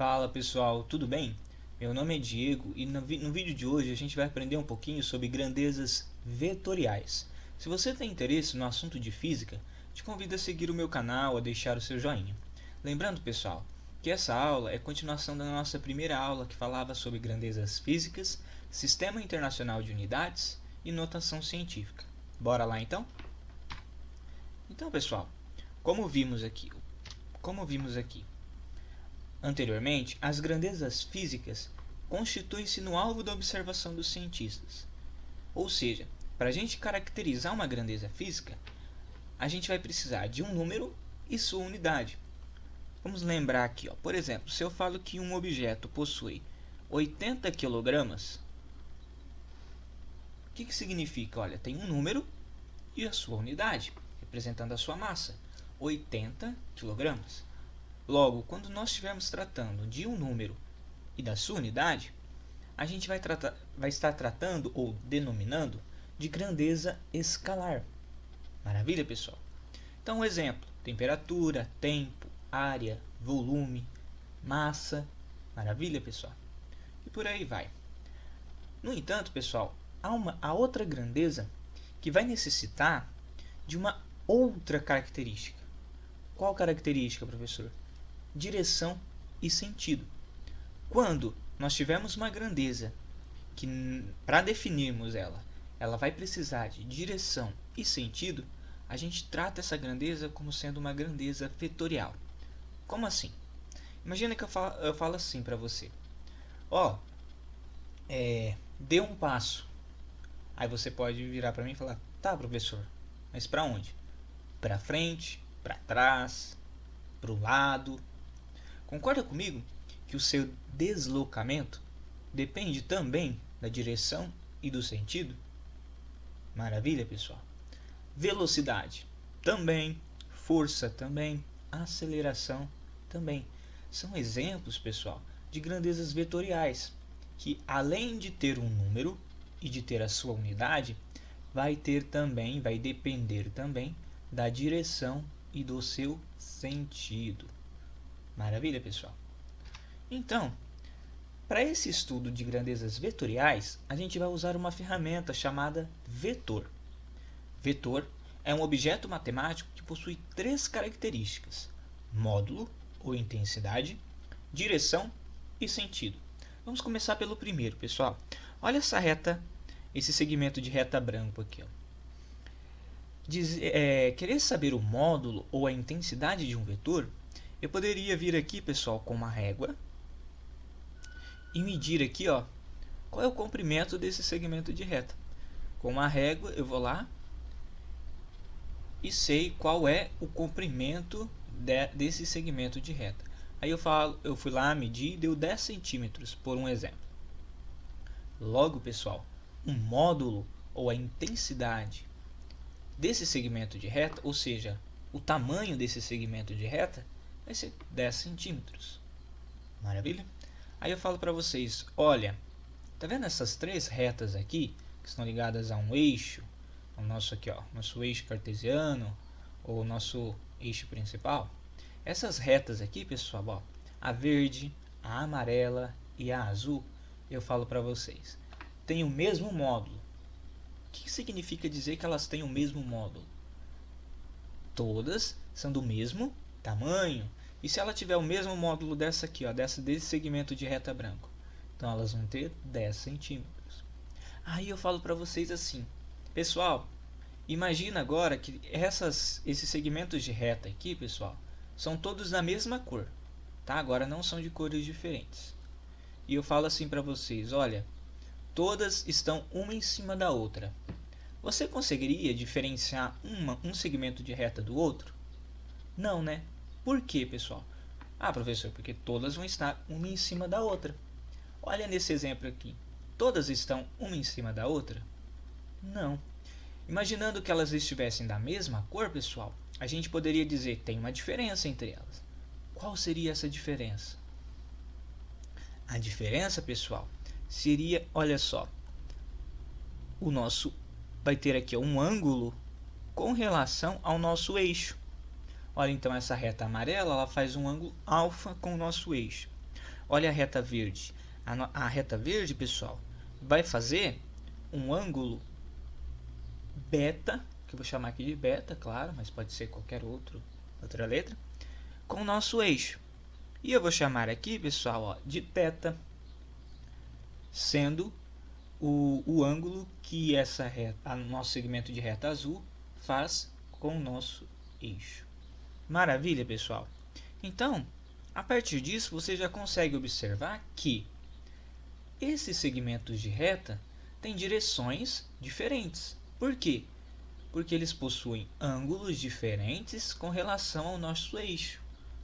Fala pessoal, tudo bem? Meu nome é Diego e no vídeo de hoje a gente vai aprender um pouquinho sobre grandezas vetoriais. Se você tem interesse no assunto de física, te convido a seguir o meu canal, a deixar o seu joinha. Lembrando pessoal, que essa aula é continuação da nossa primeira aula que falava sobre grandezas físicas, Sistema Internacional de Unidades e notação científica. Bora lá então? Então pessoal, como vimos aqui anteriormente, as grandezas físicas constituem-se no alvo da observação dos cientistas. Ou seja, para a gente caracterizar uma grandeza física, a gente vai precisar de um número e sua unidade. Vamos lembrar aqui, por exemplo, se eu falo que um objeto possui 80 kg, o que significa? Olha, tem um número e a sua unidade, representando a sua massa, 80 kg. Logo, quando nós estivermos tratando de um número e da sua unidade, a gente vai estar tratando ou denominando de grandeza escalar. Maravilha, pessoal? Então, um exemplo: temperatura, tempo, área, volume, massa. Maravilha, pessoal? E por aí vai. No entanto, pessoal, há outra grandeza que vai necessitar de uma outra característica. Qual característica, professor? Direção e sentido. Quando nós tivermos uma grandeza que, para definirmos ela vai precisar de direção e sentido, a gente trata essa grandeza como sendo uma grandeza vetorial. Como assim? Imagina que eu falo assim para você: dê um passo. Aí você pode virar para mim e falar: tá, professor, mas para onde? Para frente, para trás, para o lado? Concorda comigo que o seu deslocamento depende também da direção e do sentido? Maravilha, pessoal? Velocidade também, força também, aceleração também. São exemplos, pessoal, de grandezas vetoriais, que além de ter um número e de ter a sua unidade, vai depender também da direção e do seu sentido. Maravilha, pessoal? Então, para esse estudo de grandezas vetoriais, a gente vai usar uma ferramenta chamada vetor. Vetor é um objeto matemático que possui três características: módulo ou intensidade, direção e sentido. Vamos começar pelo primeiro, pessoal. Olha essa reta, esse segmento de reta branco aqui. Querer saber o módulo ou a intensidade de um vetor, eu poderia vir aqui, pessoal, com uma régua e medir aqui, qual é o comprimento desse segmento de reta. Com uma régua eu vou lá e sei qual é o comprimento desse segmento de reta. Aí eu fui lá, medi e deu 10 centímetros, por um exemplo. Logo, pessoal, um módulo ou a intensidade desse segmento de reta, ou seja, o tamanho desse segmento de reta, vai ser 10 centímetros. Maravilha? Aí eu falo para vocês: olha, tá vendo essas três retas aqui que estão ligadas a um eixo, o nosso aqui, nosso eixo cartesiano ou nosso eixo principal? Essas retas aqui, pessoal, a verde, a amarela e a azul, eu falo para vocês, tem o mesmo módulo. O que significa dizer que elas têm o mesmo módulo? Todas são do mesmo tamanho. E se ela tiver o mesmo módulo dessa aqui, desse segmento de reta branco? Então elas vão ter 10 centímetros. Aí eu falo para vocês assim: pessoal, imagina agora que esses segmentos de reta aqui, pessoal, são todos da mesma cor, tá? Agora não são de cores diferentes. E eu falo assim para vocês: olha, todas estão uma em cima da outra. Você conseguiria diferenciar um segmento de reta do outro? Não, né? Por quê, pessoal? Ah, professor, porque todas vão estar uma em cima da outra. Olha nesse exemplo aqui. Todas estão uma em cima da outra? Não. Imaginando que elas estivessem da mesma cor, pessoal, a gente poderia dizer que tem uma diferença entre elas. Qual seria essa diferença? A diferença, pessoal, seria, olha só, o nosso vai ter aqui um ângulo com relação ao nosso eixo. Olha, então essa reta amarela ela faz um ângulo alfa com o nosso eixo. Olha a reta verde. A reta verde, pessoal, vai fazer um ângulo beta, que eu vou chamar aqui de beta, claro, mas pode ser qualquer outra letra, com o nosso eixo. E eu vou chamar aqui, pessoal, ó, de θ, sendo o ângulo que essa reta, nosso segmento de reta azul faz com o nosso eixo. Maravilha, pessoal? Então, a partir disso, você já consegue observar que esses segmentos de reta têm direções diferentes. Por quê? Porque eles possuem ângulos diferentes com relação ao nosso eixo.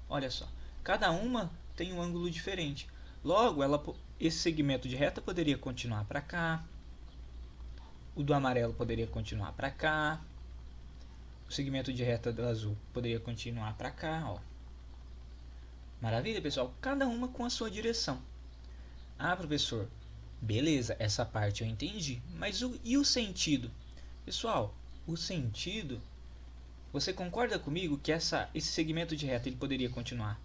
Olha só, cada uma tem um ângulo diferente. Logo, esse segmento de reta poderia continuar para cá, o do amarelo poderia continuar para cá, o segmento de reta do azul poderia continuar para cá, ó. Maravilha, pessoal? Cada uma com a sua direção. Ah, professor, beleza, essa parte eu entendi. Mas e o sentido? Pessoal, o sentido, você concorda comigo que esse segmento de reta ele poderia continuar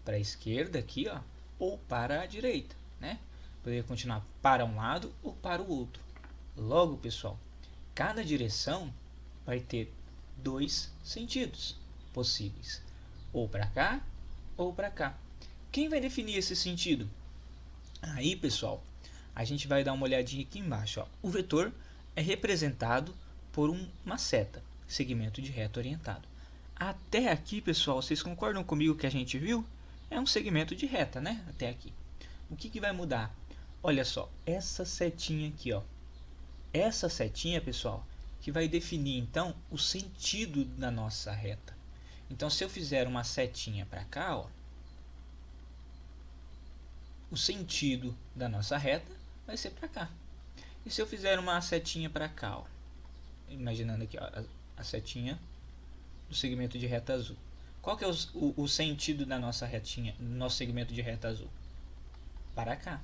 para a esquerda aqui, ó, ou para a direita, né? Poderia continuar para um lado ou para o outro. Logo, pessoal, cada direção vai ter dois sentidos possíveis, ou para cá ou para cá. Quem vai definir esse sentido? Aí, pessoal, a gente vai dar uma olhadinha aqui embaixo, ó. O vetor é representado por uma seta, segmento de reta orientado. Até aqui, pessoal, vocês concordam comigo que a gente viu? É um segmento de reta, né? Até aqui. O que vai mudar? Olha só, essa setinha aqui, ó. Essa setinha, pessoal, que vai definir, então, o sentido da nossa reta. Então, se eu fizer uma setinha para cá, ó, o sentido da nossa reta vai ser para cá. E se eu fizer uma setinha para cá, ó, imaginando aqui, ó, a setinha do segmento de reta azul. Qual que é o sentido da nossa retinha, do nosso segmento de reta azul? Para cá.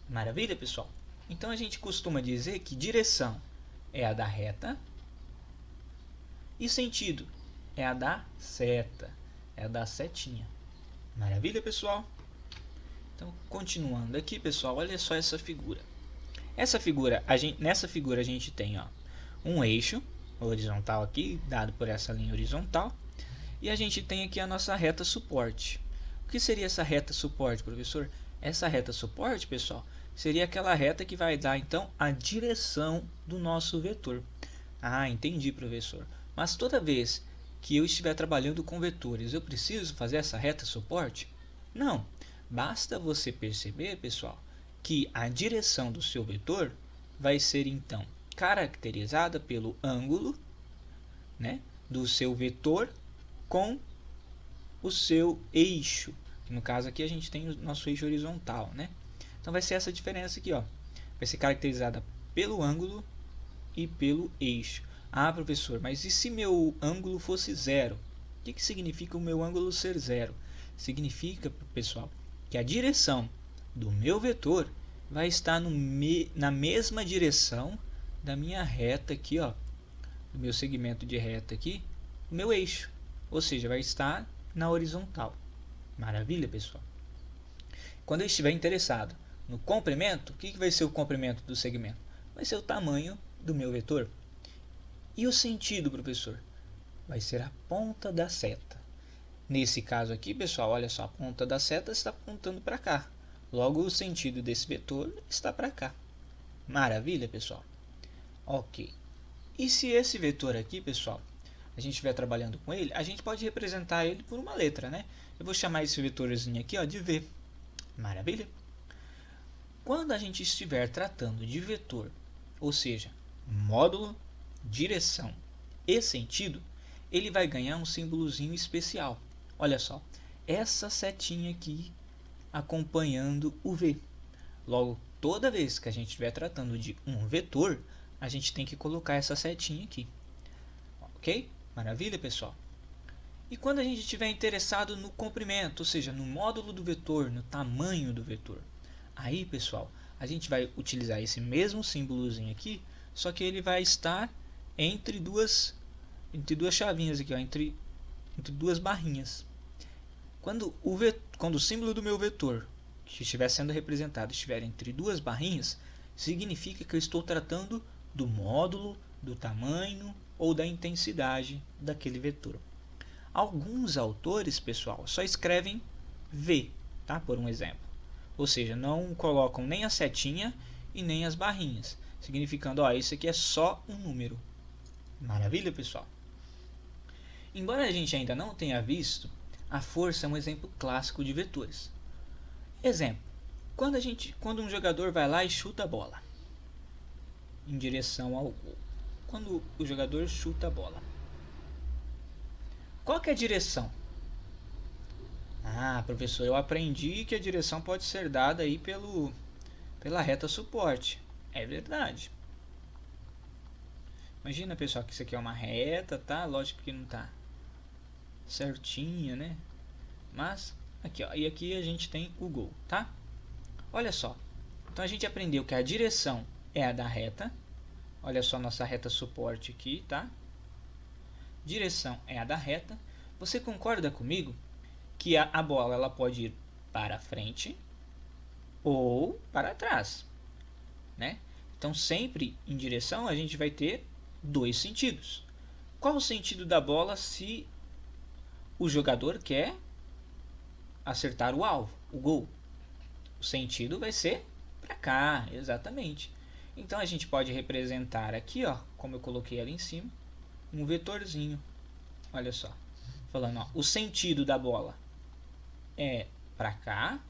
Maravilha, pessoal? Então a gente costuma dizer que direção é a da reta e sentido é a da seta, é a da setinha. Maravilha, pessoal? Então, continuando aqui, pessoal, olha só essa figura. Nessa figura a gente tem, ó, um eixo horizontal aqui, dado por essa linha horizontal, e a gente tem aqui a nossa reta suporte. O que seria essa reta suporte, professor? Essa reta suporte, pessoal, seria aquela reta que vai dar, então, a direção do nosso vetor. Ah, entendi, professor. Mas toda vez que eu estiver trabalhando com vetores, eu preciso fazer essa reta suporte? Não. Basta você perceber, pessoal, que a direção do seu vetor vai ser, então, caracterizada pelo ângulo, né, do seu vetor com o seu eixo. No caso aqui a gente tem o nosso eixo horizontal, né? Então vai ser essa diferença aqui, ó. Vai ser caracterizada pelo ângulo e pelo eixo. Ah, professor, mas e se meu ângulo fosse zero? O que significa o meu ângulo ser zero? Significa, pessoal, que a direção do meu vetor vai estar na mesma direção da minha reta aqui, ó, do meu segmento de reta aqui, o meu eixo, ou seja, vai estar na horizontal. Maravilha, pessoal? Quando eu estiver interessado no comprimento, o que vai ser o comprimento do segmento? Vai ser o tamanho do meu vetor. E o sentido, professor? Vai ser a ponta da seta. Nesse caso aqui, pessoal, olha só, a ponta da seta está apontando para cá. Logo, o sentido desse vetor está para cá. Maravilha, pessoal? Ok. E se esse vetor aqui, pessoal, a gente estiver trabalhando com ele, a gente pode representar ele por uma letra, né? Eu vou chamar esse vetorzinho aqui, ó, de V. Maravilha? Quando a gente estiver tratando de vetor, ou seja, módulo, direção e sentido, ele vai ganhar um símbolozinho especial. Olha só, essa setinha aqui acompanhando o V. Logo, toda vez que a gente estiver tratando de um vetor, a gente tem que colocar essa setinha aqui. Ok? Maravilha, pessoal? E quando a gente estiver interessado no comprimento, ou seja, no módulo do vetor, no tamanho do vetor, aí, pessoal, a gente vai utilizar esse mesmo símbolozinho aqui, só que ele vai estar entre duas chavinhas aqui, ó, entre duas barrinhas. Quando o símbolo do meu vetor que estiver sendo representado estiver entre duas barrinhas, significa que eu estou tratando do módulo, do tamanho ou da intensidade daquele vetor. Alguns autores, pessoal, só escrevem V, tá? Por um exemplo. Ou seja, não colocam nem a setinha e nem as barrinhas, significando, ó, isso aqui é só um número. Maravilha, pessoal? Embora a gente ainda não tenha visto, a força é um exemplo clássico de vetores. Exemplo: quando um jogador vai lá e chuta a bola em direção ao gol. Quando o jogador chuta a bola, qual que é a direção? Ah, professor, eu aprendi que a direção pode ser dada aí pela reta suporte. É verdade. Imagina, pessoal, que isso aqui é uma reta, tá? Lógico que não tá certinha, né? Mas aqui, ó, e aqui a gente tem o gol, tá? Olha só. Então a gente aprendeu que a direção é a da reta. Olha só nossa reta suporte aqui, tá? Direção é a da reta. Você concorda comigo que a bola ela pode ir para frente ou para trás, né? Então sempre em direção a gente vai ter dois sentidos. Qual o sentido da bola se o jogador quer acertar o alvo, o gol? O sentido vai ser para cá, exatamente. Então a gente pode representar aqui, ó, como eu coloquei ali em cima, um vetorzinho. Olha só, falando, ó, o sentido da bola é para cá,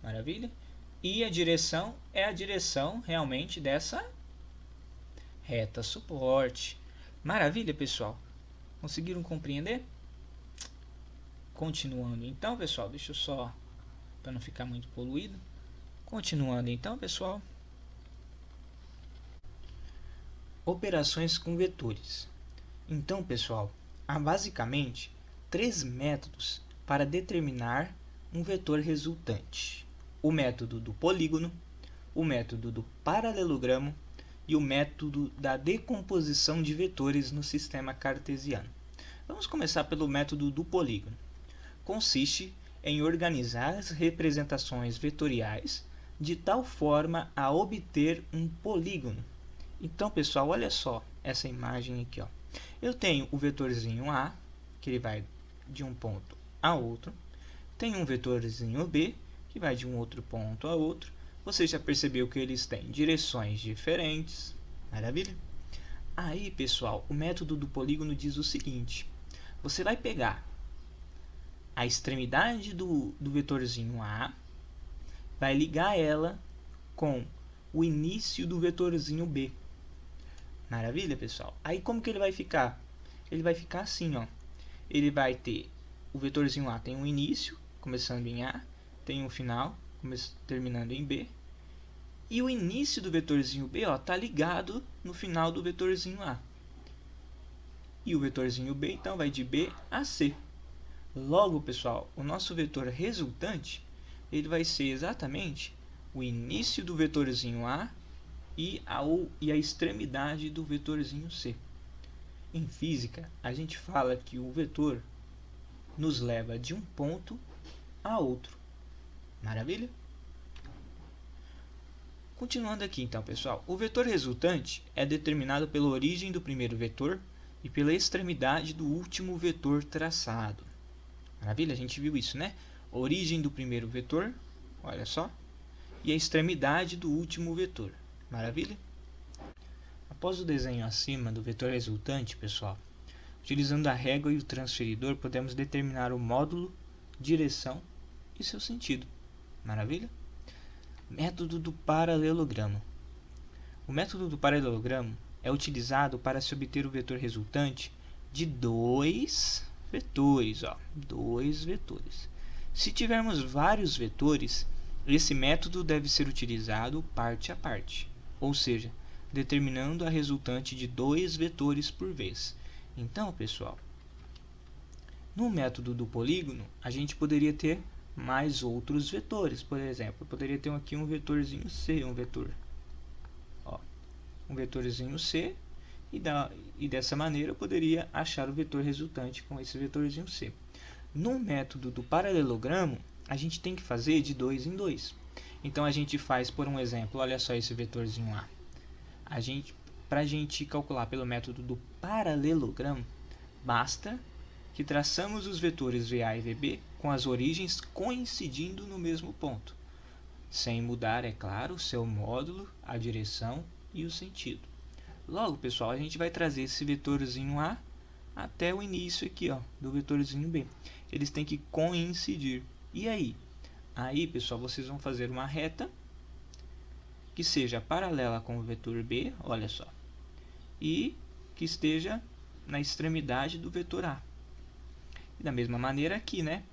maravilha, e a direção é a direção realmente dessa reta suporte. Maravilha, pessoal? Conseguiram compreender? Continuando então, pessoal, deixa eu só, para não ficar muito poluído. Continuando então, pessoal. Operações com vetores. Então, pessoal, há basicamente três métodos para determinar um vetor resultante: o método do polígono, o método do paralelogramo e o método da decomposição de vetores no sistema cartesiano. Vamos começar pelo método do polígono. Consiste em organizar as representações vetoriais de tal forma a obter um polígono. Então, pessoal, olha só essa imagem aqui, ó. Eu tenho o vetorzinho A, que ele vai de um ponto a outro. Tenho um vetorzinho B, que vai de um outro ponto a outro. Você já percebeu que eles têm direções diferentes. Maravilha? Aí, pessoal, o método do polígono diz o seguinte: você vai pegar a extremidade do vetorzinho A, vai ligar ela com o início do vetorzinho B. Maravilha, pessoal? Aí como que ele vai ficar? Ele vai ficar assim, ó. Ele vai ter o vetorzinho A tem um início, começando em A, tem um final, terminando em B. E o início do vetorzinho B está ligado no final do vetorzinho A. E o vetorzinho B, então, vai de B a C. Logo, pessoal, o nosso vetor resultante ele vai ser exatamente o início do vetorzinho A e a extremidade do vetorzinho C. Em física, a gente fala que o vetor nos leva de um ponto a outro. Maravilha? Continuando aqui então, pessoal, o vetor resultante é determinado pela origem do primeiro vetor e pela extremidade do último vetor traçado. Maravilha? A gente viu isso, né? Origem do primeiro vetor, olha só, e a extremidade do último vetor. Maravilha? Após o desenho acima do vetor resultante, pessoal, utilizando a régua e o transferidor, podemos determinar o módulo, direção e seu sentido. Maravilha? Método do paralelogramo. O método do paralelogramo é utilizado para se obter o vetor resultante de dois vetores. Dois vetores. Se tivermos vários vetores, esse método deve ser utilizado parte a parte, ou seja, determinando a resultante de dois vetores por vez. Então, pessoal, no método do polígono, a gente poderia ter mais outros vetores. Por exemplo, eu poderia ter aqui um vetorzinho C, um vetorzinho C, e dessa maneira eu poderia achar o vetor resultante com esse vetorzinho C. No método do paralelogramo, a gente tem que fazer de 2 em 2. Então a gente faz, por um exemplo, olha só esse vetorzinho A. Para a gente calcular pelo método do paralelogramo, basta que traçamos os vetores VA e VB com as origens coincidindo no mesmo ponto, sem mudar, é claro, o seu módulo, a direção e o sentido. Logo, pessoal, a gente vai trazer esse vetorzinho A até o início aqui, ó, do vetorzinho B. Eles têm que coincidir. E aí? Aí, pessoal, vocês vão fazer uma reta que seja paralela com o vetor B, olha só, e que esteja na extremidade do vetor A. E da mesma maneira aqui, né?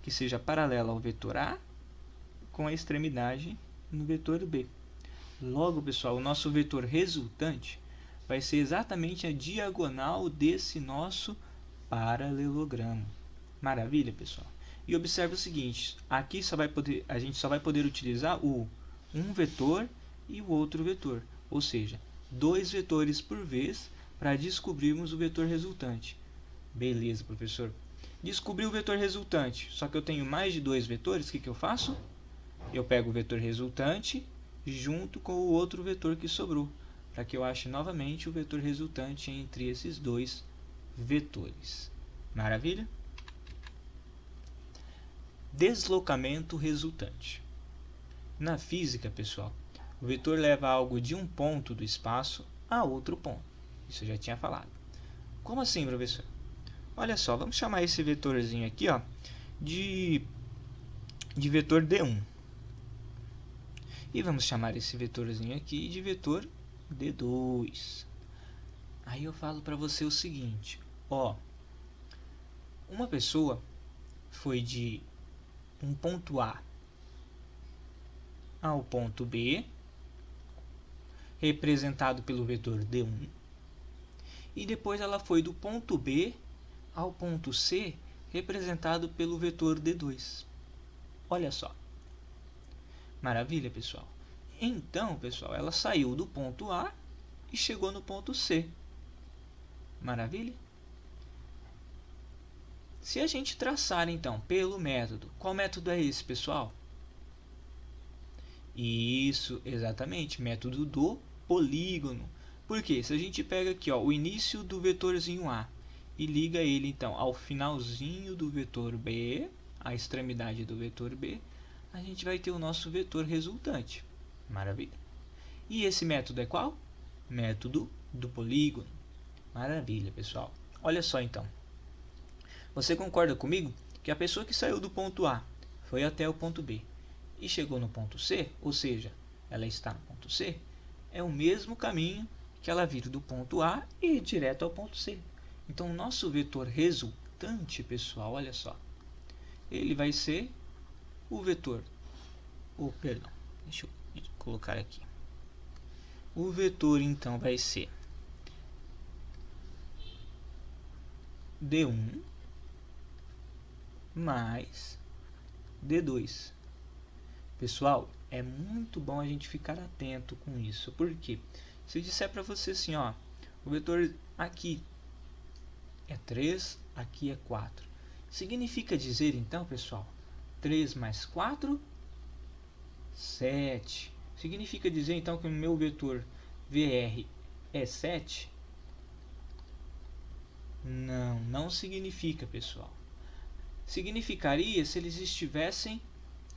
Que seja paralela ao vetor A com a extremidade no vetor B. Logo, pessoal, o nosso vetor resultante vai ser exatamente a diagonal desse nosso paralelogramo. Maravilha, pessoal? E observe o seguinte, aqui a gente só vai poder utilizar um vetor e o outro vetor, ou seja, 2 vetores por vez para descobrirmos o vetor resultante. Beleza, professor. Descobri o vetor resultante, só que eu tenho mais de 2 vetores, o que eu faço? Eu pego o vetor resultante junto com o outro vetor que sobrou, para que eu ache novamente o vetor resultante entre esses 2 vetores. Maravilha? Deslocamento resultante. Na física, pessoal, o vetor leva algo de um ponto do espaço a outro ponto. Isso eu já tinha falado. Como assim, professor? Olha só, vamos chamar esse vetorzinho aqui, ó, de vetor D1. E vamos chamar esse vetorzinho aqui de vetor D2. Aí eu falo para você o seguinte, ó, uma pessoa foi de um ponto A ao ponto B, representado pelo vetor D1, e depois ela foi do ponto B ao ponto C, representado pelo vetor D2. Olha só. Maravilha, pessoal? Então, pessoal, ela saiu do ponto A e chegou no ponto C. Maravilha? Se a gente traçar, então, pelo método, qual método é esse, pessoal? Isso, exatamente, método do polígono. Porque se a gente pega aqui, ó, o início do vetorzinho A e liga ele, então, ao finalzinho do vetor B, a extremidade do vetor B, a gente vai ter o nosso vetor resultante. Maravilha. E esse método é qual? Método do polígono. Maravilha, pessoal. Olha só, então. Você concorda comigo que a pessoa que saiu do ponto A foi até o ponto B e chegou no ponto C, ou seja, ela está no ponto C, é o mesmo caminho que ela vir do ponto A e ir direto ao ponto C. Então, o nosso vetor resultante, pessoal, olha só, ele vai ser o vetor, perdão, deixa eu colocar aqui. O vetor, então, vai ser D1 mais D2. Pessoal, é muito bom a gente ficar atento com isso. Por quê? Se eu disser para você assim, ó, o vetor aqui é 3, aqui é 4. Significa dizer, então, pessoal, 3 mais 4, 7. Significa dizer, então, que o meu vetor VR é 7? Não, não significa, pessoal. Significaria se eles estivessem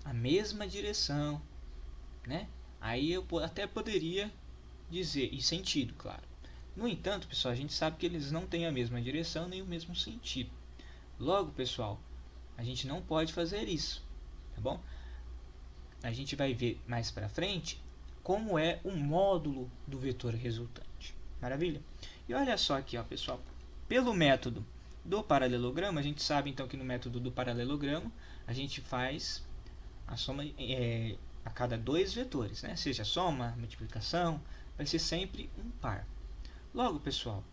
a mesma direção, né? Aí eu até poderia dizer, e sentido, claro. No entanto, pessoal, a gente sabe que eles não têm a mesma direção nem o mesmo sentido. Logo, pessoal, a gente não pode fazer isso, tá bom? A gente vai ver mais para frente como é o módulo do vetor resultante. Maravilha? E olha só aqui, ó, pessoal. Pelo método do paralelogramo, a gente sabe então que no método do paralelogramo a gente faz a soma a cada 2 vetores, né? Seja soma, multiplicação, vai ser sempre um par. Logo, pessoal,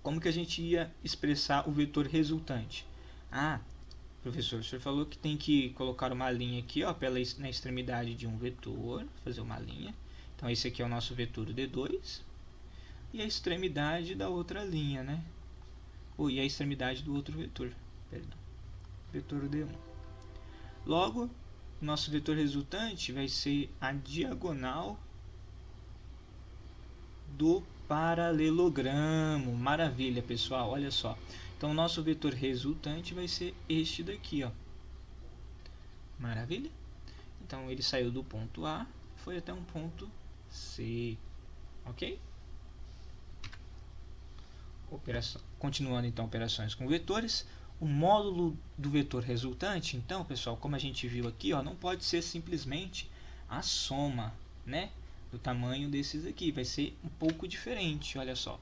como que a gente ia expressar o vetor resultante? Ah, professor, o senhor falou que tem que colocar uma linha aqui, ó, na extremidade de um vetor, fazer uma linha. Então, esse aqui é o nosso vetor D2 e a extremidade da outra linha, né? E a extremidade do outro vetor, perdão, vetor D1. Logo, nosso vetor resultante vai ser a diagonal do paralelogramo. Maravilha, pessoal, olha só. Então, o nosso vetor resultante vai ser este daqui, ó. Maravilha? Então, ele saiu do ponto A e foi até um ponto C, ok? Continuando, então, operações com vetores. O módulo do vetor resultante, então, pessoal, como a gente viu aqui, ó, não pode ser simplesmente a soma, né, do tamanho desses aqui. Vai ser um pouco diferente, olha só.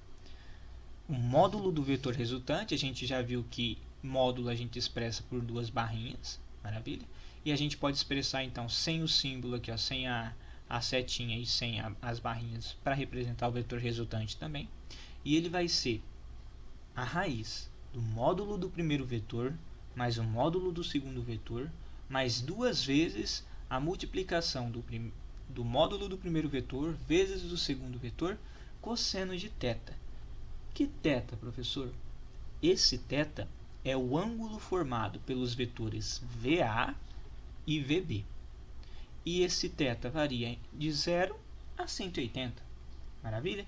O módulo do vetor resultante, a gente já viu que módulo a gente expressa por duas barrinhas, maravilha? E a gente pode expressar, então, sem o símbolo aqui, ó, sem a setinha e sem as barrinhas, para representar o vetor resultante também. E ele vai ser a raiz do módulo do primeiro vetor mais o módulo do segundo vetor mais duas vezes a multiplicação do módulo do primeiro vetor vezes do segundo vetor cosseno de θ. Que θ, professor? Esse θ é o ângulo formado pelos vetores VA e VB. E esse θ varia de 0 a 180. Maravilha?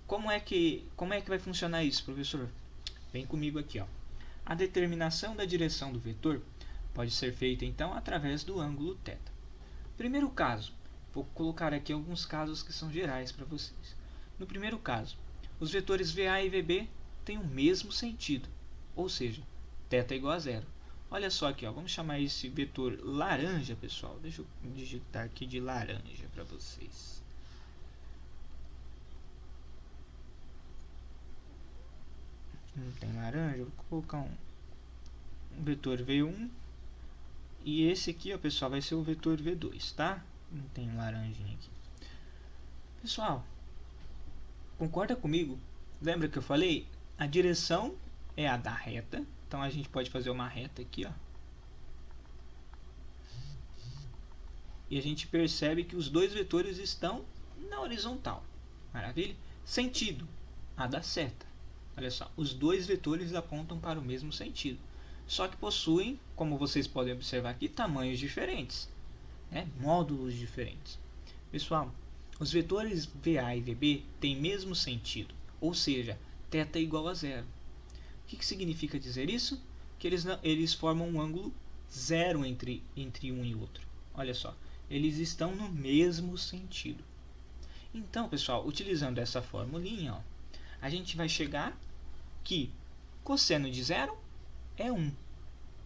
Como é que vai funcionar isso, professor? Vem comigo aqui, ó. A determinação da direção do vetor pode ser feita, então, através do ângulo θ. Primeiro caso, vou colocar aqui alguns casos que são gerais para vocês. No primeiro caso, os vetores VA e VB têm o mesmo sentido, ou seja, θ é igual a zero. Olha só aqui, ó, vamos chamar esse vetor laranja, pessoal. Deixa eu digitar aqui de laranja para vocês. Não tem laranja, vou colocar um vetor V1 e esse aqui, ó, pessoal, vai ser o vetor V2, tá? Não tem laranjinha aqui. Pessoal, concorda comigo? Lembra que eu falei? A direção é a da reta, então a gente pode fazer uma reta aqui, ó. E a gente percebe que os dois vetores estão na horizontal. Maravilha? Sentido, a da seta. Olha só, os dois vetores apontam para o mesmo sentido, só que possuem, como vocês podem observar aqui, tamanhos diferentes, né? Módulos diferentes. Pessoal, os vetores VA e VB têm mesmo sentido, ou seja, θ é igual a zero. O que significa dizer isso? Que eles formam um ângulo zero entre um e outro. Olha só, eles estão no mesmo sentido. Então, pessoal, utilizando essa formulinha, ó, a gente vai chegar que cosseno de zero é 1.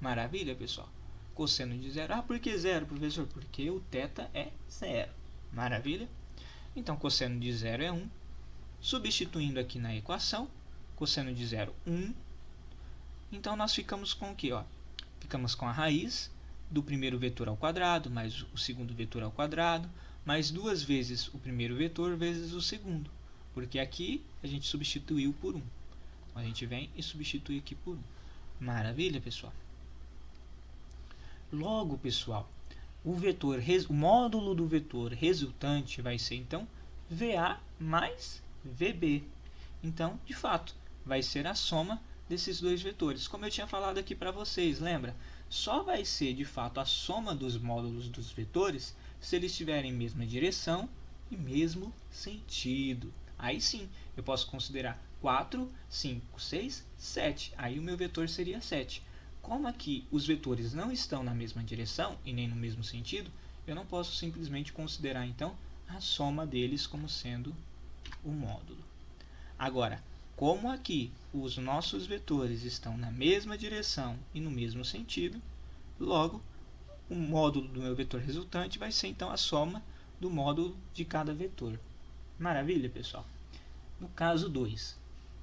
Maravilha, pessoal? Cosseno de zero. Ah, por que zero, professor? Porque o θ é zero. Maravilha? Então, cosseno de zero é 1. Substituindo aqui na equação, cosseno de zero, 1. Então, nós ficamos com o quê? Ó? Ficamos com a raiz do primeiro vetor ao quadrado, mais o segundo vetor ao quadrado, mais duas vezes o primeiro vetor vezes o segundo. Porque aqui a gente substituiu por 1. A gente vem e substitui aqui por 1. Maravilha, pessoal? Logo, pessoal, o módulo do vetor resultante vai ser, então, VA mais VB. Então, de fato, vai ser a soma desses dois vetores. Como eu tinha falado aqui para vocês, lembra? Só vai ser, de fato, a soma dos módulos dos vetores se eles tiverem mesma direção e mesmo sentido. Aí sim, eu posso considerar 4, 5, 6, 7. Aí o meu vetor seria 7. Como aqui os vetores não estão na mesma direção e nem no mesmo sentido, eu não posso simplesmente considerar, então, a soma deles como sendo o módulo. Agora, como aqui os nossos vetores estão na mesma direção e no mesmo sentido, logo, o módulo do meu vetor resultante vai ser, então, a soma do módulo de cada vetor. Maravilha, pessoal? No caso 2,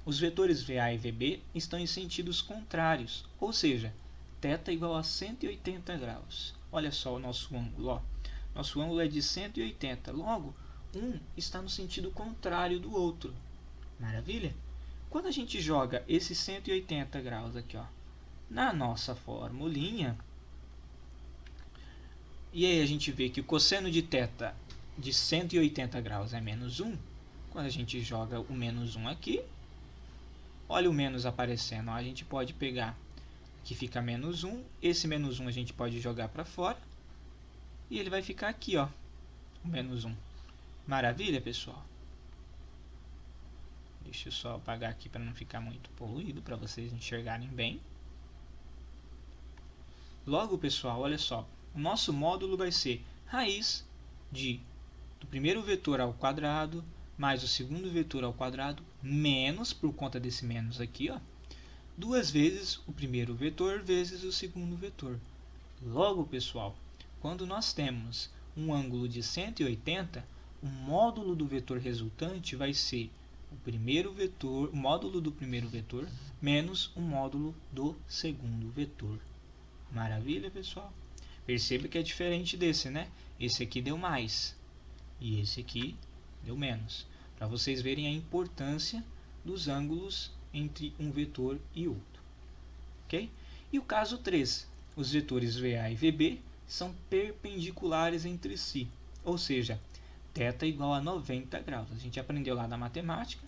os vetores VA e VB estão em sentidos contrários, ou seja, θ igual a 180 graus. Olha só o nosso ângulo. Ó. Nosso ângulo é de 180, logo, um está no sentido contrário do outro. Maravilha? Quando a gente joga esses 180 graus aqui, ó, na nossa formulinha, e aí a gente vê que o cosseno de θ de 180 graus é menos 1, quando a gente joga o menos 1 aqui, olha o menos aparecendo, ó, a gente pode pegar que fica menos 1. Esse menos 1 a gente pode jogar para fora. E ele vai ficar aqui, ó, o menos 1. Maravilha, pessoal? Deixa eu só apagar aqui para não ficar muito poluído, para vocês enxergarem bem. Logo, pessoal, olha só. O nosso módulo vai ser raiz do primeiro vetor ao quadrado mais o segundo vetor ao quadrado menos, por conta desse menos aqui, ó, 2 vezes o primeiro vetor vezes o segundo vetor. Logo, pessoal, quando nós temos um ângulo de 180, o módulo do vetor resultante vai ser o módulo do primeiro vetor menos o módulo do segundo vetor. Maravilha, pessoal? Perceba que é diferente desse, né? Esse aqui deu mais e esse aqui deu menos, para vocês verem a importância dos ângulos entre um vetor e outro. Ok? E o caso 3, os vetores VA e VB são perpendiculares entre si, ou seja, θ igual a 90 graus. A gente aprendeu lá na matemática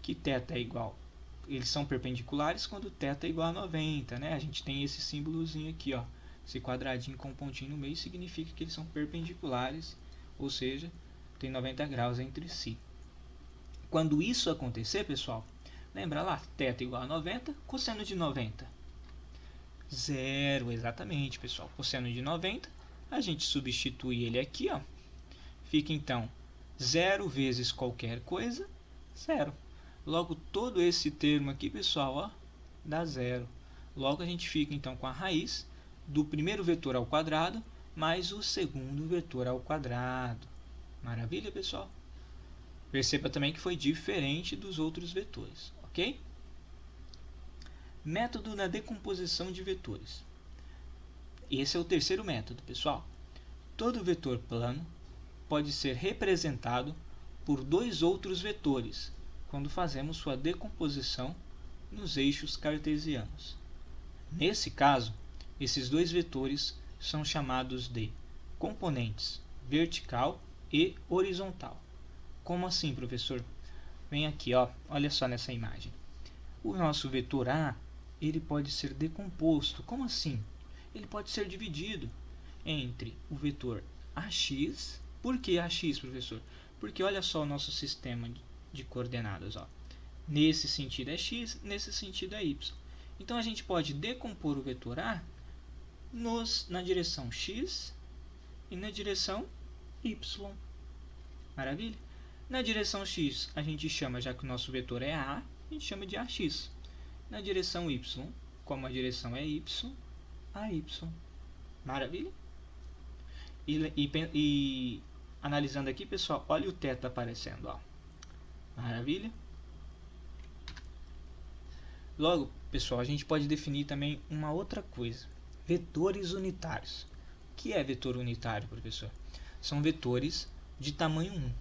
que θ é igual, eles são perpendiculares quando θ é igual a 90, né? A gente tem esse símbolozinho aqui, ó, esse quadradinho com um pontinho no meio significa que eles são perpendiculares, ou seja, tem 90 graus entre si. Quando isso acontecer, pessoal, lembra lá, θ igual a 90, cosseno de 90, zero, exatamente, pessoal. Cosseno de 90, a gente substitui ele aqui, ó, fica então 0 vezes qualquer coisa, zero. Logo, todo esse termo aqui, pessoal, ó, dá zero. Logo, a gente fica então com a raiz do primeiro vetor ao quadrado mais o segundo vetor ao quadrado. Maravilha, pessoal? Perceba também que foi diferente dos outros vetores, ok? Método na decomposição de vetores. Esse é o terceiro método, pessoal. Todo vetor plano pode ser representado por 2 outros vetores quando fazemos sua decomposição nos eixos cartesianos. Nesse caso, esses 2 vetores são chamados de componentes vertical e horizontal. Como assim, professor? Vem aqui, ó, olha só nessa imagem. O nosso vetor A, ele pode ser decomposto. Como assim? Ele pode ser dividido entre o vetor AX. Por que AX, professor? Porque olha só o nosso sistema de coordenadas, ó. Nesse sentido é x, nesse sentido é y. Então a gente pode decompor o vetor A na direção x e na direção y. Maravilha? Na direção x a gente chama, já que o nosso vetor é A, a gente chama de AX. Na direção y, como a direção é y, AY. Maravilha? E analisando aqui, pessoal, olha o θ aparecendo, ó. Maravilha? Logo, pessoal, a gente pode definir também uma outra coisa. Vetores unitários. O que é vetor unitário, professor? São vetores de tamanho 1.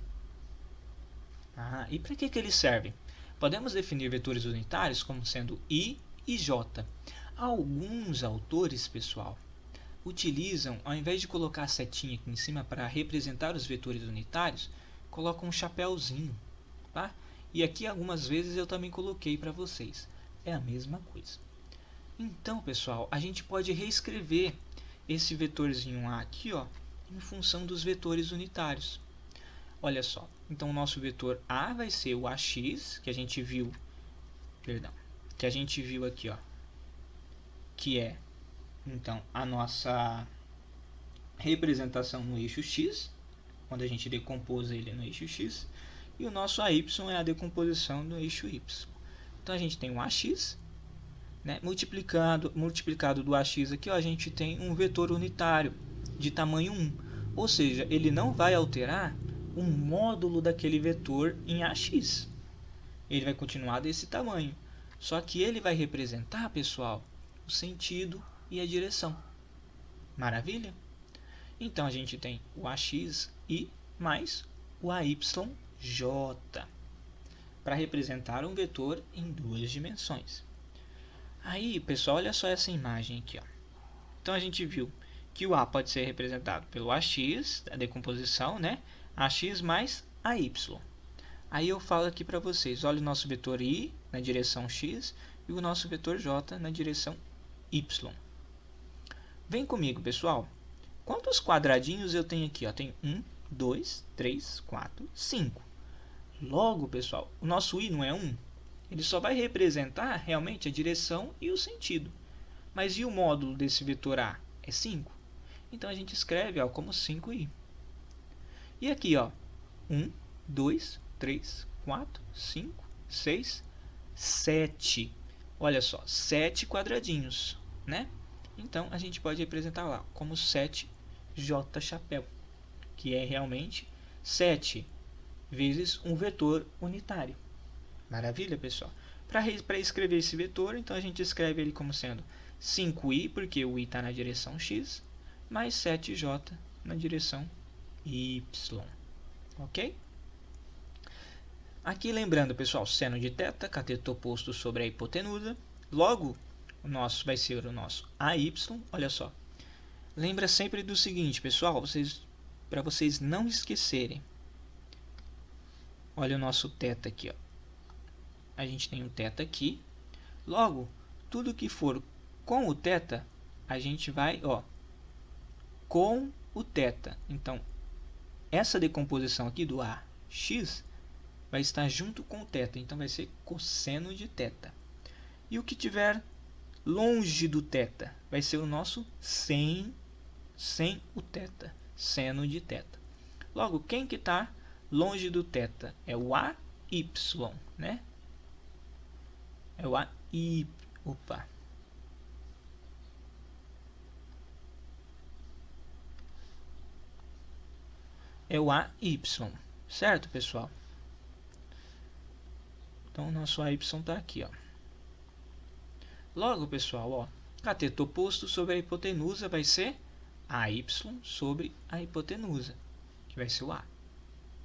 E para que eles servem? Podemos definir vetores unitários como sendo I e J. Alguns autores, pessoal, utilizam, ao invés de colocar a setinha aqui em cima para representar os vetores unitários, colocam um chapéuzinho, tá? E aqui algumas vezes eu também coloquei para vocês. É a mesma coisa. Então, pessoal, a gente pode reescrever esse vetorzinho A aqui, ó, em função dos vetores unitários. Olha só, então o nosso vetor A vai ser o AX, que a gente viu, aqui, ó, que é então a nossa representação no eixo X, quando a gente decompôs ele no eixo X, e o nosso AY é a decomposição no eixo Y. Então a gente tem um AX, né, multiplicado do AX aqui, ó, a gente tem um vetor unitário de tamanho 1, ou seja, ele não vai alterar o módulo daquele vetor em AX. Ele vai continuar desse tamanho, só que ele vai representar, pessoal, o sentido e a direção. Maravilha? Então a gente tem o AXI mais o AYJ para representar um vetor em 2 dimensões. Aí, pessoal, olha só essa imagem aqui, ó. Então a gente viu que o A pode ser representado pelo AX, a decomposição, né? AX mais AY. Aí eu falo aqui para vocês, olha o nosso vetor I na direção X e o nosso vetor J na direção y. Vem comigo, pessoal. Quantos quadradinhos eu tenho aqui? Ó, tenho 1, 2, 3, 4, 5. Logo, pessoal, o nosso i não é 1. Ele só vai representar realmente a direção e o sentido. Mas e o módulo desse vetor a? É 5. Então a gente escreve, ó, como 5i. E aqui, ó, 1, 2, 3, 4, 5, 6, 7. Olha só, 7 quadradinhos, né? Então a gente pode representar lá como 7j chapéu, que é realmente 7 vezes um vetor unitário. Maravilha, pessoal? Para escrever esse vetor, então a gente escreve ele como sendo 5i, porque o i está na direção x, mais 7j na direção y. Ok? Aqui lembrando, pessoal, seno de θ, cateto oposto sobre a hipotenusa. Logo, o nosso vai ser o nosso AY. Olha só. Lembra sempre do seguinte, pessoal, para vocês não esquecerem. Olha o nosso θ aqui, ó. A gente tem um θ aqui. Logo, tudo que for com o θ, a gente vai, ó, com o θ. Então, essa decomposição aqui do AX vai estar junto com o θ. Então, vai ser cosseno de θ. E o que tiver longe do θ vai ser o nosso sem o θ, seno de θ. Logo, quem que está longe do θ é o AY, né? É o AI. Opa. É o AY, certo, pessoal? Então, o nosso AY está aqui, ó. Logo, pessoal, ó, cateto oposto sobre a hipotenusa vai ser AY sobre a hipotenusa, que vai ser o A.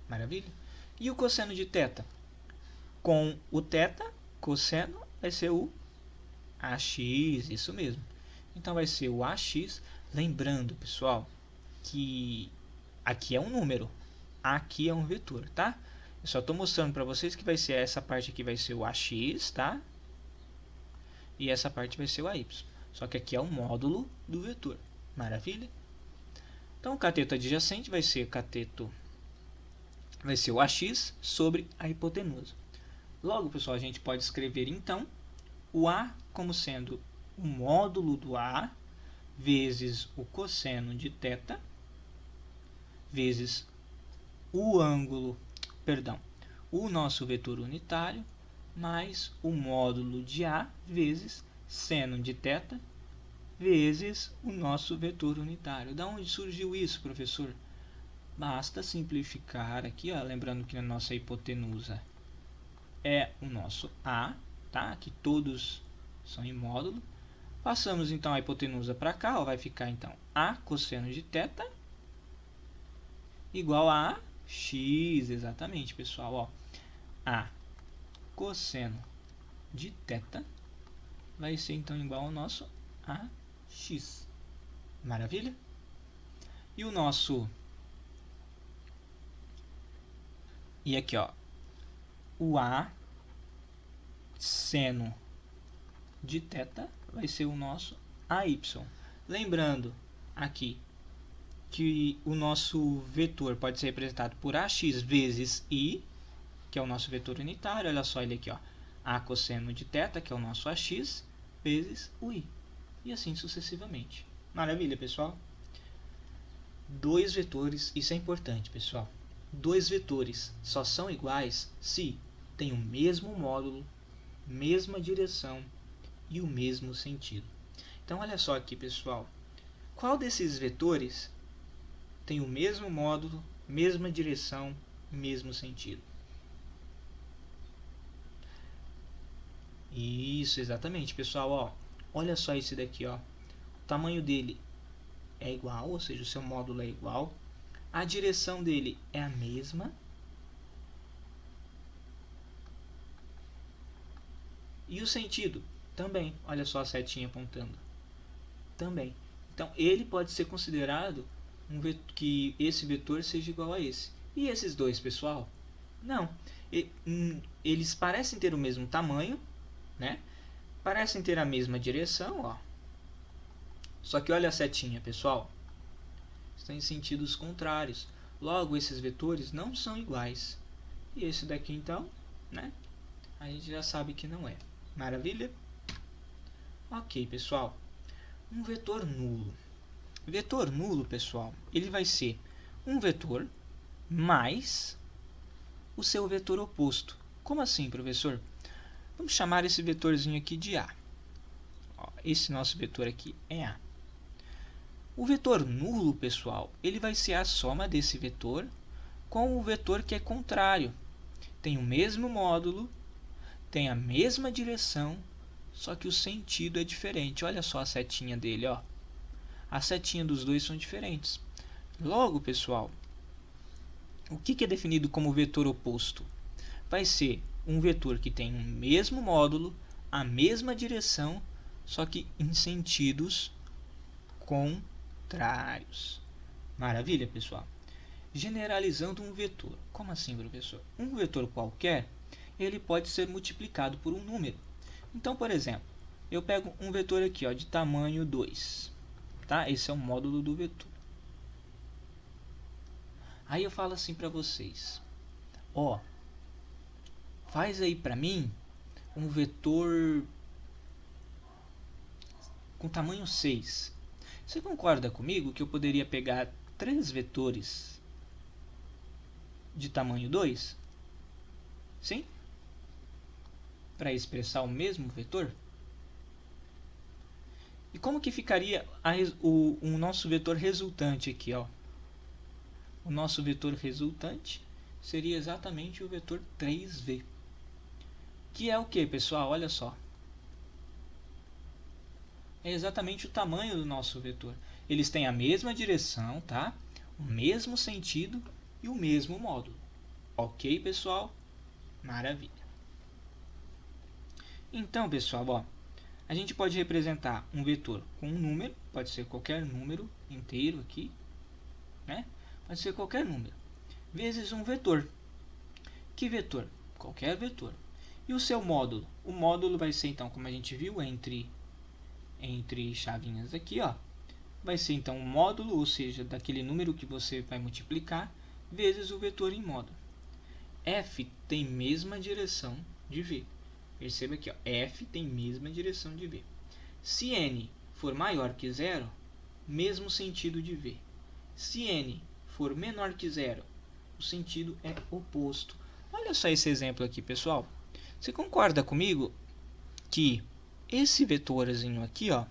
Maravilha? E o cosseno de θ? Com o θ, cosseno vai ser o AX, isso mesmo. Então, vai ser o AX. Lembrando, pessoal, que aqui é um número, aqui é um vetor, tá? Eu só estou mostrando para vocês que vai ser essa parte aqui vai ser o AX, tá? E essa parte vai ser o AY. Só que aqui é o módulo do vetor. Maravilha? Então, o cateto adjacente vai ser o AX sobre a hipotenusa. Logo, pessoal, a gente pode escrever, então, o A como sendo o módulo do A vezes o cosseno de θ vezes o ângulo, o nosso vetor unitário, mais o módulo de A vezes seno de θ vezes o nosso vetor unitário. Da onde surgiu isso, professor? Basta simplificar aqui, ó, lembrando que a nossa hipotenusa é o nosso A, tá? Que todos são em módulo. Passamos então a hipotenusa para cá, ó, vai ficar então A cosseno de θ igual a x, exatamente, pessoal, ó. A cosseno de θ vai ser então igual ao nosso AX. Maravilha? E o nosso... E aqui, ó, o A seno de θ vai ser o nosso AY. Lembrando aqui que o nosso vetor pode ser representado por AX vezes I, que é o nosso vetor unitário. Olha só ele aqui, ó. A cosseno de θ, que é o nosso AX, vezes o I. E assim sucessivamente. Maravilha, pessoal? Dois vetores, isso é importante, pessoal. Dois vetores só são iguais se têm o mesmo módulo, mesma direção e o mesmo sentido. Então, olha só aqui, pessoal. Qual desses vetores tem o mesmo módulo, mesma direção, mesmo sentido? Isso, exatamente, pessoal. Ó, olha só esse daqui, ó. O tamanho dele é igual, ou seja, o seu módulo é igual. A direção dele é a mesma. E o sentido também. Olha só a setinha apontando. Também. Então, ele pode ser considerado que esse vetor seja igual a esse. E esses dois, pessoal? Não. Eles parecem ter o mesmo tamanho, né? Parecem ter a mesma direção, ó. Só que olha a setinha, pessoal. Estão em sentidos contrários. Logo, esses vetores não são iguais. E esse daqui, então, né? A gente já sabe que não é. Maravilha? Ok, pessoal. Um vetor nulo. Vetor nulo, pessoal, ele vai ser um vetor mais o seu vetor oposto. Como assim, professor? Vamos chamar esse vetorzinho aqui de A. Ó, esse nosso vetor aqui é A. O vetor nulo, pessoal, ele vai ser a soma desse vetor com o vetor que é contrário. Tem o mesmo módulo, tem a mesma direção, só que o sentido é diferente. Olha só a setinha dele, ó. A setinha dos dois são diferentes. Logo, pessoal, o que é definido como vetor oposto? Vai ser um vetor que tem o mesmo módulo, a mesma direção, só que em sentidos contrários. Maravilha, pessoal? Generalizando um vetor. Como assim, professor? Um vetor qualquer, ele pode ser multiplicado por um número. Então, por exemplo, eu pego um vetor aqui, ó, de tamanho 2. Tá? Esse é o módulo do vetor. Aí eu falo assim para vocês. Ó, faz aí para mim um vetor com tamanho 6. Você concorda comigo que eu poderia pegar 3 vetores de tamanho 2? Sim? Para expressar o mesmo vetor? E como que ficaria o nosso vetor resultante aqui, ó? O nosso vetor resultante seria exatamente o vetor 3v. Que é o que, pessoal? Olha só. É exatamente o tamanho do nosso vetor. Eles têm a mesma direção, tá? O mesmo sentido e o mesmo módulo. Ok, pessoal? Maravilha. Então, pessoal, ó, a gente pode representar um vetor com um número, pode ser qualquer número inteiro aqui, né? Pode ser qualquer número, vezes um vetor. Que vetor? Qualquer vetor. E o seu módulo? O módulo vai ser, então, como a gente viu, entre chavinhas aqui, ó, vai ser, então, o módulo, ou seja, daquele número que você vai multiplicar, vezes o vetor em módulo. F tem mesma direção de V. Perceba aqui, ó, F tem mesma direção de V. Se n for maior que zero, mesmo sentido de V. Se n for menor que zero, o sentido é oposto. Olha só esse exemplo aqui, pessoal. Você concorda comigo que esse vetorzinho aqui, ó,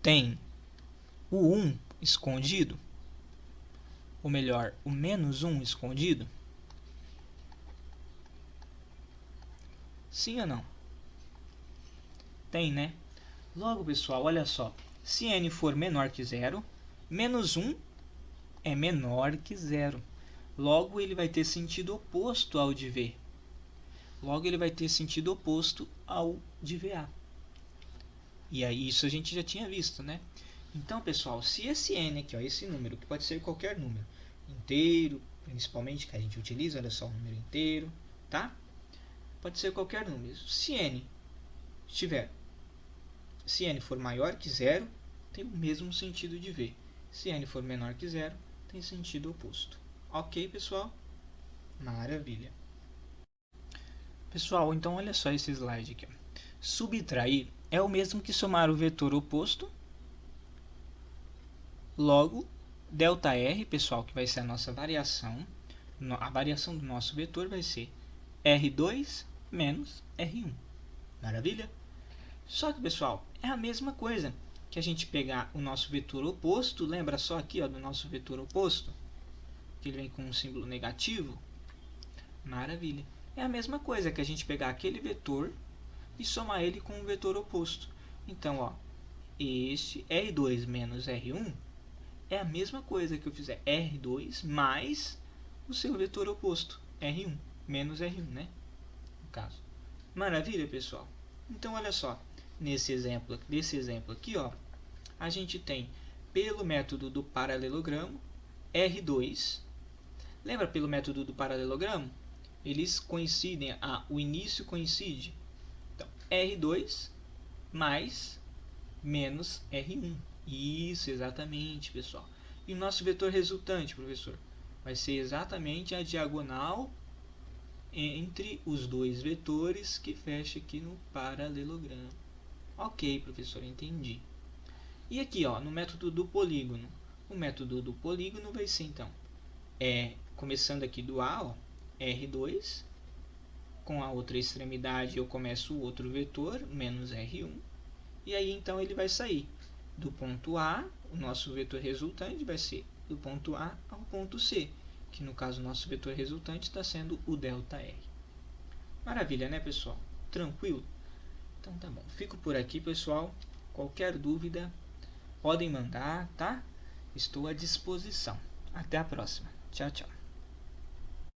tem o 1 escondido? Ou melhor, o menos 1 escondido? Sim ou não? Tem, né? Logo, pessoal, olha só. Se n for menor que zero, menos 1 é menor que zero. Logo, ele vai ter sentido oposto ao de V. Logo, ele vai ter sentido oposto ao de VA. E aí, isso a gente já tinha visto, né? Então, pessoal, se esse n aqui, ó, esse número, que pode ser qualquer número, inteiro, principalmente, que a gente utiliza, olha só, o número inteiro, tá? Pode ser qualquer número. Se n for maior que zero, tem o mesmo sentido de V. Se n for menor que zero, tem sentido oposto. Ok, pessoal? Maravilha. Pessoal, então olha só esse slide aqui. Subtrair é o mesmo que somar o vetor oposto. Logo, ΔR, pessoal, que vai ser a nossa variação, a variação do nosso vetor vai ser R2 menos R1. Maravilha? Só que, pessoal, é a mesma coisa que a gente pegar o nosso vetor oposto. Lembra só aqui, ó, do nosso vetor oposto? Que ele vem com um símbolo negativo. Maravilha. É a mesma coisa que a gente pegar aquele vetor e somar ele com o vetor oposto. Então, ó, este R2 menos R1 é a mesma coisa que eu fizer R2 mais o seu vetor oposto, R1 menos R1, né? No caso. Maravilha, pessoal? Então, olha só. Nesse exemplo aqui, ó, a gente tem, pelo método do paralelogramo, R2. Lembra pelo método do paralelogramo? Eles coincidem, o início coincide. Então, R2 mais menos R1. Isso, exatamente, pessoal. E o nosso vetor resultante, professor, vai ser exatamente a diagonal entre os dois vetores que fecha aqui no paralelogramo. Ok, professor, entendi. E aqui, ó, no método do polígono. O método do polígono vai ser, então, começando aqui do A, ó, R2. Com a outra extremidade eu começo o outro vetor, menos R1. E aí, então, ele vai sair do ponto A, o nosso vetor resultante vai ser do ponto A ao ponto C, que no caso o nosso vetor resultante está sendo o ΔR. Maravilha, né, pessoal? Tranquilo? Então tá bom. Fico por aqui, pessoal. Qualquer dúvida, podem mandar, tá? Estou à disposição. Até a próxima. Tchau, tchau.